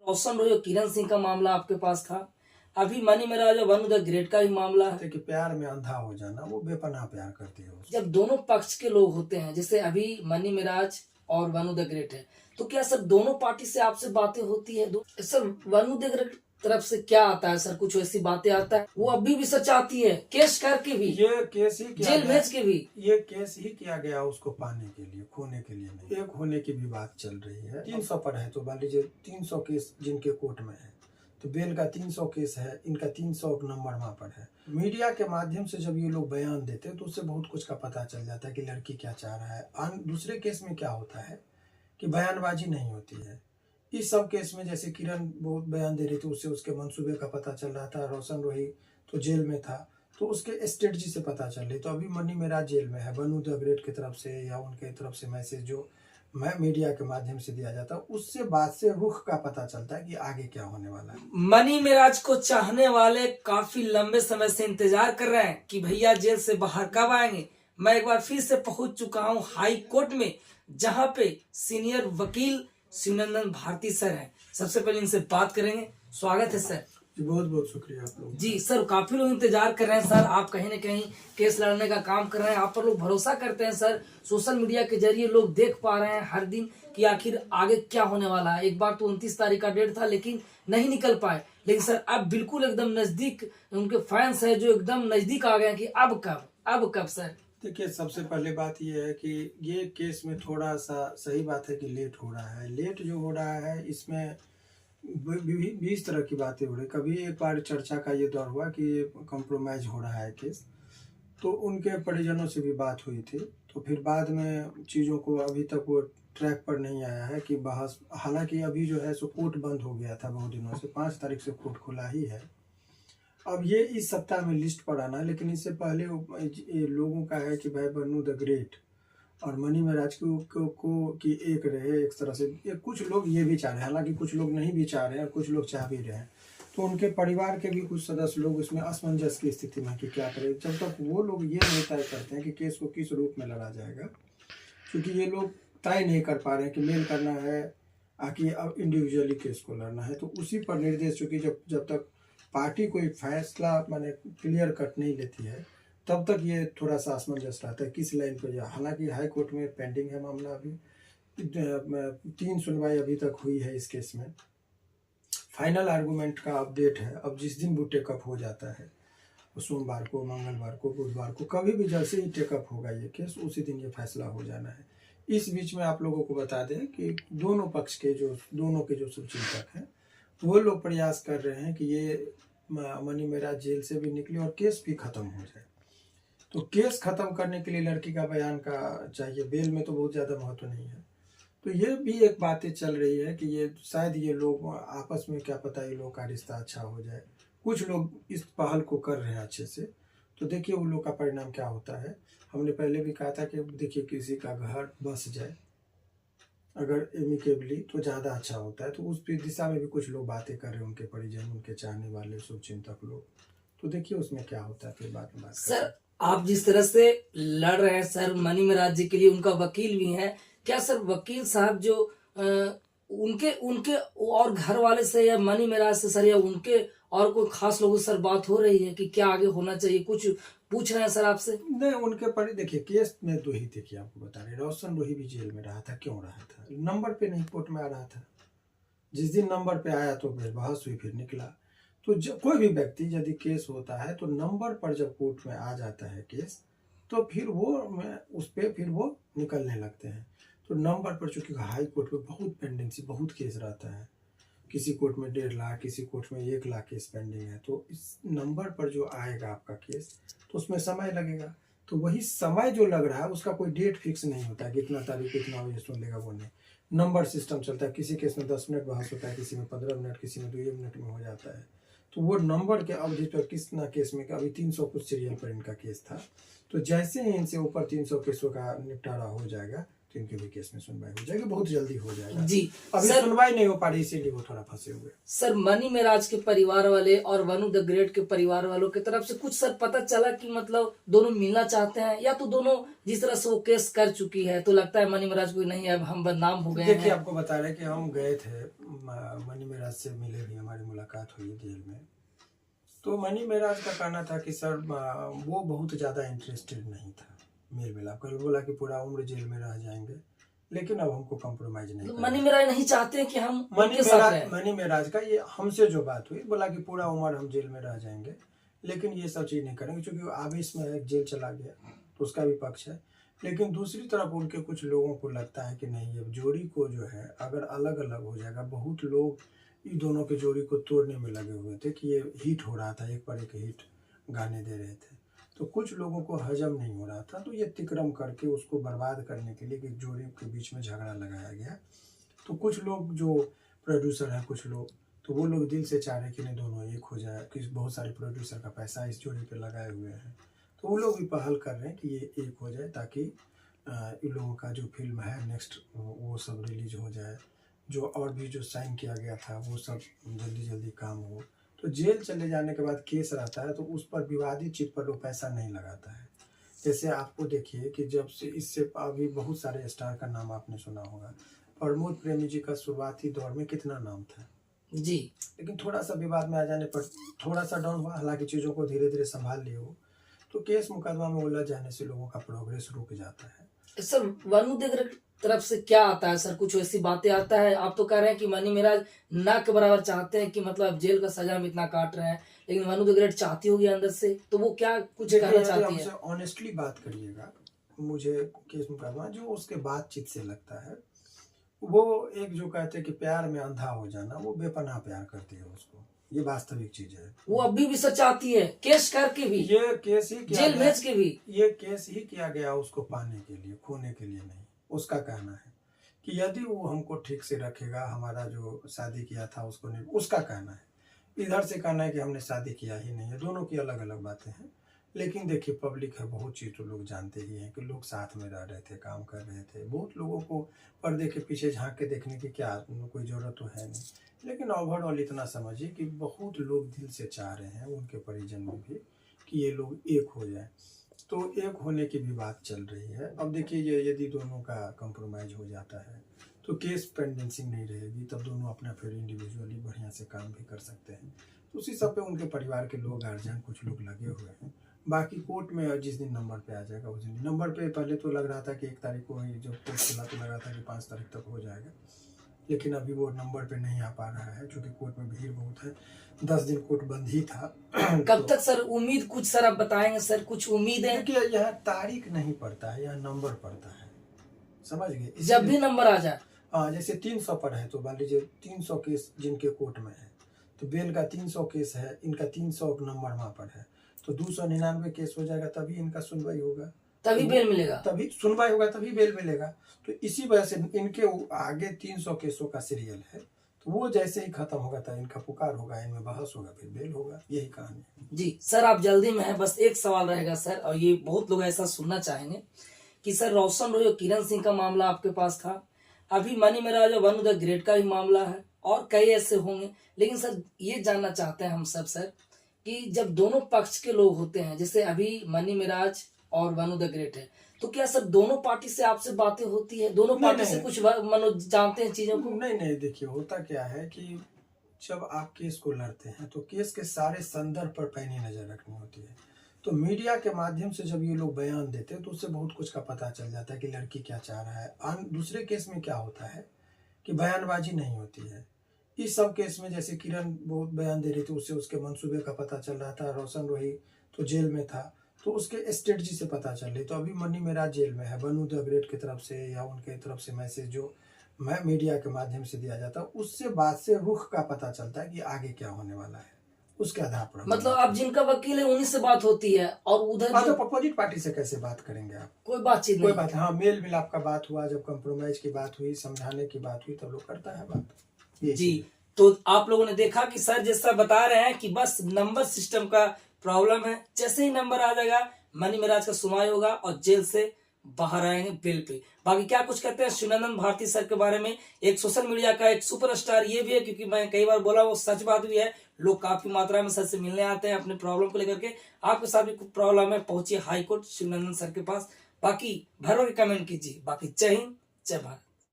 रोशन रोय और किरण सिंह का मामला आपके पास था, अभी मनी मेराज और वनु द ग्रेट का भी मामला है। कि प्यार में अंधा हो जाना, वो बेपनाह प्यार करती है उसको। जब दोनों पक्ष के लोग होते हैं, जैसे अभी मनी मेराज और वनु द ग्रेट है, तो क्या सर दोनों पार्टी से आपसे बातें होती है? सर वनु द ग्रेट तरफ से क्या आता है सर? कुछ ऐसी बातें आता है? वो अभी भी सच आती है, केस करके भी, ये केस ही किया जेल भेज के भी, ये केस ही किया गया उसको पाने के लिए, खोने के लिए नहीं। एक होने की भी बात चल रही है। 300 पर है तो मान लीजिए 300 केस जिनके कोर्ट में है, तो बेल का 300 केस है, इनका 300 नंबर वहाँ पर है। मीडिया के माध्यम से जब ये लोग बयान देते हैं तो उससे बहुत कुछ का पता चल जाता है कि लड़की क्या चाह रहा है। दूसरे केस में क्या होता है कि बयानबाजी नहीं होती है। इस सब केस में जैसे किरण बहुत बयान दे रही थी, उससे उसके मंसूबे का पता चल रहा था। रोशन रोही तो जेल में था तो उसके स्ट्रेटजी से पता चल रही। तो अभी मनी मेराज जेल में है, वनु द ग्रेट की तरफ से या उनके तरफ से मैसेज जो मैं मीडिया के माध्यम से दिया जाता है, उससे बात से रुख का पता चलता है कि आगे क्या होने वाला है। मनी मेराज को चाहने वाले काफी लंबे समय से इंतजार कर रहे हैं कि भैया जेल से बाहर कब आएंगे। मैं एक बार फिर से पहुंच चुका हूं हाई कोर्ट में, जहां पे सीनियर वकील शिवनंदन भारती सर हैं। सबसे पहले इनसे बात करेंगे। स्वागत है सर। बहुत बहुत शुक्रिया आप लोग। जी सर, काफी लोग इंतजार कर रहे हैं सर, आप कहीं न कहीं केस लड़ने का काम कर रहे हैं, आप पर लोग भरोसा करते हैं सर। सोशल मीडिया के जरिए लोग देख पा रहे हैं हर दिन कि आखिर आगे क्या होने वाला है। एक बार तो 29 तारीख का डेट था लेकिन नहीं निकल पाए, लेकिन सर अब बिल्कुल एकदम नजदीक, उनके फैंस है जो एकदम नजदीक आ गए कि अब कब सर? देखिए, सबसे पहले बात यह है कि ये केस में थोड़ा सा सही बात है कि लेट हो रहा है। लेट जो हो रहा है इसमें 20 तरह की बातें हो रही। कभी एक बार चर्चा का ये दौर हुआ कि कॉम्प्रोमाइज हो रहा है केस, तो उनके परिजनों से भी बात हुई थी। तो फिर बाद में चीज़ों को अभी तक वो ट्रैक पर नहीं आया है कि बहस, हालांकि अभी जो है सो कोर्ट बंद हो गया था बहुत दिनों से, 5 तारीख से कोर्ट खुला ही है। अब ये इस सप्ताह में लिस्ट पर आना है, लेकिन इससे पहले लोगों का है कि भाई वनु द ग्रेट और मनी मेराज को कि एक रहे एक तरह से। कुछ लोग ये भी चाह रहे हैं, हालांकि कुछ लोग नहीं भी चाह रहे हैं, कुछ लोग चाह भी रहे हैं। तो उनके परिवार के भी कुछ सदस्य लोग उसमें असमंजस की स्थिति में कि क्या करें, जब तक वो लोग ये नहीं तय करते हैं कि केस को किस रूप में लड़ा जाएगा। क्योंकि ये लोग तय नहीं कर पा रहे हैं कि मेल करना है कि अब इंडिविजुअली केस को लड़ना है। तो उसी पर निर्देश, चूँकि जब तक पार्टी कोई फैसला माने क्लियर कट नहीं लेती है तब तक ये थोड़ा सा असमंजस रहता है किस लाइन पर जाए। हालांकि हाई कोर्ट में पेंडिंग है मामला, अभी 3 सुनवाई अभी तक हुई है इस केस में। फाइनल आर्गूमेंट का अपडेट है, अब जिस दिन वो टेकअप हो जाता है, सोमवार को, मंगलवार को, बुधवार को, कभी भी जैसे ही टेकअप होगा ये केस, उसी दिन ये फैसला हो जाना है। इस बीच में आप लोगों को बता दें कि दोनों के जो शुभचिंतक हैं वो लोग प्रयास कर रहे हैं कि ये मनी मेराज जेल से भी निकले और केस भी खत्म हो जाए। तो केस खत्म करने के लिए लड़की का बयान का चाहिए, बेल में तो बहुत ज़्यादा महत्व नहीं है। तो ये भी एक बातें चल रही है कि ये शायद ये लोग आपस में, क्या पता ये लोग का रिश्ता अच्छा हो जाए। कुछ लोग इस पहल को कर रहे हैं अच्छे से, तो देखिए उन लोग का परिणाम क्या होता है। हमने पहले भी कहा था कि देखिए किसी का घर बस जाए अगर एमिकेबली तो ज़्यादा अच्छा होता है। तो उस दिशा में भी कुछ लोग बातें कर रहे हैं, उनके परिजन, उनके चाहने वाले, शुभचिंतक लोग। तो देखिए उसमें क्या होता है, फिर बाद में बात सर आप जिस तरह से लड़ रहे हैं सर मनी मेराज जी के लिए, उनका वकील भी है, क्या सर वकील साहब जो उनके और घर वाले से या मनी मेराज से सर, या उनके और कोई खास लोगों से सर बात हो रही है कि क्या आगे होना चाहिए, कुछ पूछ रहे हैं सर आपसे? नहीं, उनके पर देखिए केस में दो ही थे कि आपको बता रहे, रोशन रोही भी जेल में रहा था। क्यों रहा था? नंबर पे नहीं कोर्ट में आ रहा था। जिस दिन नंबर पे आया तो फिर बहस हुई, फिर निकला। तो कोई भी व्यक्ति यदि केस होता है तो नंबर पर जब कोर्ट में आ जाता है केस, तो फिर वो उस पर फिर वो निकलने लगते हैं। तो नंबर पर चूँकि हाई कोर्ट में बहुत पेंडेंसी, बहुत केस रहता है, किसी कोर्ट में 1.5 लाख, किसी कोर्ट में 1 लाख केस पेंडिंग है। तो इस नंबर पर जो आएगा आपका केस तो उसमें समय लगेगा। तो वही समय जो लग रहा है उसका कोई डेट फिक्स नहीं होता है कि इतना तारीख इतना बजे सुन लेगा, वो नहीं। नंबर सिस्टम चलता है, किसी केस में 10 मिनट बहस होता है, किसी में 15 मिनट, किसी में 2 मिनट में हो जाता है। तो वो नंबर के अवधि पर कितना केस में, अभी 300 कुछ सीरियल पर इनका केस था, तो जैसे ही इनसे ऊपर 300 केसों का निपटारा हो जाएगा तो कि उनके भी केस में सुनवाई हो जाएगी, बहुत जल्दी हो जाएगा। जी अभी सर, सुनवाई नहीं हो पा रही, इसीलिए वो थोड़ा फंसे हुए। सर मनी मेराज के परिवार वाले और वनु द ग्रेट के परिवार वालों की तरफ से कुछ सर पता चला कि मतलब दोनों मिलना चाहते हैं, या तो दोनों जिस तरह से वो केस कर चुकी है तो लगता है मनी मेराज को नहीं, अब हम बदनाम हो गए हैं। देखिए, आपको बता रहे कि हम गए थे, मनी मेराज से मिले भी, हमारी मुलाकात हुई जेल में। तो मनी मेराज का कहना था कि सर वो बहुत ज़्यादा इंटरेस्टेड नहीं था मेल मिलाप कर, बोला कि पूरा उम्र जेल में रह जाएंगे, लेकिन अब हमको कॉम्प्रोमाइज नहीं करना। मनी मेराज नहीं चाहते कि हम उनके साथ रहें। मनी मेराज का ये हमसे जो बात हुई, बोला कि पूरा उम्र हम जेल में रह जाएंगे, लेकिन ये सब चीज़ नहीं करेंगे, क्योंकि आवेश में एक जेल चला गया तो उसका भी पक्ष है। लेकिन दूसरी तरफ उनके कुछ लोगों को लगता है कि नहीं, ये जोड़ी को जो है अगर अलग अलग हो जाएगा, बहुत लोग इन दोनों के जोड़ी को तोड़ने में लगे हुए थे कि ये हिट हो रहा था, एक पर एक हिट गाने दे रहे थे, तो कुछ लोगों को हजम नहीं हो रहा था, तो ये तिक्रम करके उसको बर्बाद करने के लिए कि जोड़ी के बीच में झगड़ा लगाया गया। तो कुछ लोग जो प्रोड्यूसर हैं, कुछ लोग, तो वो लोग दिल से चाह रहे कि नहीं दोनों एक हो जाए, कि बहुत सारे प्रोड्यूसर का पैसा इस जोड़ी पे लगाए हुए हैं, तो वो लोग भी पहल कर रहे हैं कि ये एक हो जाए, ताकि इन लोगों का जो फिल्म है नेक्स्ट वो सब रिलीज हो जाए, जो और भी जो साइन किया गया था वो सब जल्दी जल्दी काम हो। तो जेल चले जाने के बाद केस रहता है तो उस पर विवादित चीज पर लोग पैसा नहीं लगाता है। जैसे आपको देखिए कि जब से इससे अभी बहुत सारे स्टार का नाम आपने सुना होगा, प्रमोद प्रेमी जी का शुरुआती दौर में कितना नाम था जी, लेकिन थोड़ा सा विवाद में आ जाने पर थोड़ा सा डाउन हुआ, हालांकि चीज़ों को धीरे धीरे संभाल लिए हो, तो केस मुकदमा में उलझ जाने से लोगों का प्रोग्रेस रुक जाता है। सर वनु द ग्रेट तरफ से क्या आता है सर, कुछ वैसी बातें आता है? आप तो कह रहे हैं कि मनी मेराज ना के बराबर चाहते हैं कि मतलब जेल का सजा में इतना काट रहे हैं, लेकिन वनु द ग्रेट चाहती होगी अंदर से, तो वो क्या कुछ कहना चाहती है? ऑनेस्टली बात करिएगा, मुझे केस मुकदमा जो उसके बातचीत से लगता है, वो एक जो कहते हैं कि प्यार में अंधा हो जाना, वो बेपनाह प्यार करती है उसको, ये वास्तविक चीज है। वो अभी भी सच चाहती है, केस करके भी, ये केस ही किया जेल गया, भेज के भी, ये केस ही किया गया उसको पाने के लिए, खोने के लिए नहीं। उसका कहना है कि यदि वो हमको ठीक से रखेगा, हमारा जो शादी किया था उसको नहीं, उसका कहना है। इधर से कहना है कि हमने शादी किया ही नहीं है, दोनों की अलग अलग बातें हैं। लेकिन देखिए, पब्लिक है, बहुत चीज़ तो लोग जानते ही हैं कि लोग साथ में रह रहे थे, काम कर रहे थे। बहुत लोगों को पर्दे के पीछे झांक के देखने की क्या कोई ज़रूरत तो है नहीं, लेकिन ओवरऑल इतना समझिए कि बहुत लोग दिल से चाह रहे हैं, उनके परिजन में भी, कि ये लोग एक हो जाए। तो एक होने की भी बात चल रही है। अब देखिए, ये यदि दोनों का कंप्रोमाइज़ हो जाता है तो केस पेंडेंसिंग नहीं रहेगी, तब दोनों अपना फिर इंडिविजुअली बढ़िया से काम भी कर सकते हैं। तो उसी सब पे उनके परिवार के लोग, गार्जियन, कुछ लोग लगे हुए हैं। बाकी कोर्ट में जिस दिन नंबर पे आ जाएगा उस दिन नंबर पे, पहले तो लग रहा था कि 1 तारीख को ही, जब कोर्ट खुला तो लग रहा था कि 5 तारीख तक हो जाएगा, लेकिन अभी वो नंबर पे नहीं आ पा रहा है, क्योंकि कोर्ट में भीड़ बहुत है। 10 दिन कोर्ट बंद ही था। कब तक सर उम्मीद, कुछ सर आप बताएंगे सर, कुछ उम्मीद है? देखिए, यहाँ तारीख नहीं पड़ता है, यहाँ नंबर पड़ता है, समझ गए? जब भी नंबर आ जाए, हाँ, जैसे 300 पर है तो मान लीजिए 300 केस जिनके कोर्ट में है, तो बेल का 300 केस है, इनका 300 नंबर वहाँ पर है, तो 299 केस हो जाएगा, तभी इनका सुनवाई होगा, तभी बेल मिलेगा, तभी सुनवाई होगा, तभी बेल मिलेगा। तो इसी वजह से इनके आगे 300 केसों का सीरियल है, तो वो जैसे ही खत्म होगा तो इनका पुकार होगा, इनमें बहस होगा, फिर बेल होगा, यही कहानी है। जी सर, आप जल्दी में है, बस एक सवाल रहेगा सर, और ये बहुत लोग ऐसा सुनना चाहेंगे कि सर रोशन रोय और किरण सिंह का मामला आपके पास था, अभी मनी मेराज और वनु द ग्रेट का भी मामला है, और कई ऐसे होंगे, लेकिन सर ये जानना चाहते हैं हम सब सर कि जब दोनों पक्ष के लोग होते हैं, जैसे अभी मनी मेराज और वनु द ग्रेट है, तो क्या सर दोनों पार्टी से आपसे बातें होती है, दोनों पार्टी से कुछ मनो जानते हैं चीजों को? नहीं, देखिए, होता क्या है कि जब आप केस को लड़ते हैं तो केस के सारे संदर्भ पर पैनी नजर रखनी होती है। तो मीडिया के माध्यम से जब ये लोग बयान देते हैं तो उससे बहुत कुछ का पता चल जाता है कि लड़की क्या चाह रहा है। दूसरे केस में क्या होता है कि बयानबाजी नहीं होती है। इस सब केस में जैसे किरण बहुत बयान दे रही थी, उससे उसके मंसूबे का पता चल रहा था। रोशन रोही तो जेल में था, तो उसके स्ट्रेटजी से पता चल रही। तो अभी मनी मेराज जेल में है, वनु द ग्रेट की तरफ से या उनके तरफ से मैसेज जो मैं मीडिया के माध्यम से दिया जाता है, उससे बात से रुख का पता चलता है कि आगे क्या होने वाला है, उसके आधार पर। मतलब आप जिनका वकील है उन्हीं से बात होती है, और उधर तो अपोजिट पार्टी से कैसे बात करेंगे आप? कोई बातचीत कोई नहीं? बात, हाँ, मेल मिलाप का बात हुआ, जब कंप्रोमाइज की बात हुई, समझाने की बात हुई, तब लोग करता है बात। जी, तो आप लोगों ने देखा कि सर जैसा बता रहे हैं कि बस नंबर सिस्टम का प्रॉब्लम है, जैसे ही नंबर आ जाएगा मनी मेराज का सुनवाई होगा और जेल से बाहर आएंगे बेल पे। बाकी क्या कुछ कहते हैं शिवनंदन भारती सर के बारे में, एक सोशल मीडिया का एक सुपरस्टार ये भी है, क्योंकि मैं कई बार बोला वो सच बात भी है। लोग काफी मात्रा में सर से मिलने आते हैं अपने प्रॉब्लम को लेकर के। आपके साथ भी कुछ प्रॉब्लम है, पहुंचिए हाईकोर्ट शिवनंदन सर के पास। बाकी भर भर के कमेंट कीजिए। बाकी जय हिंद, जय भारत।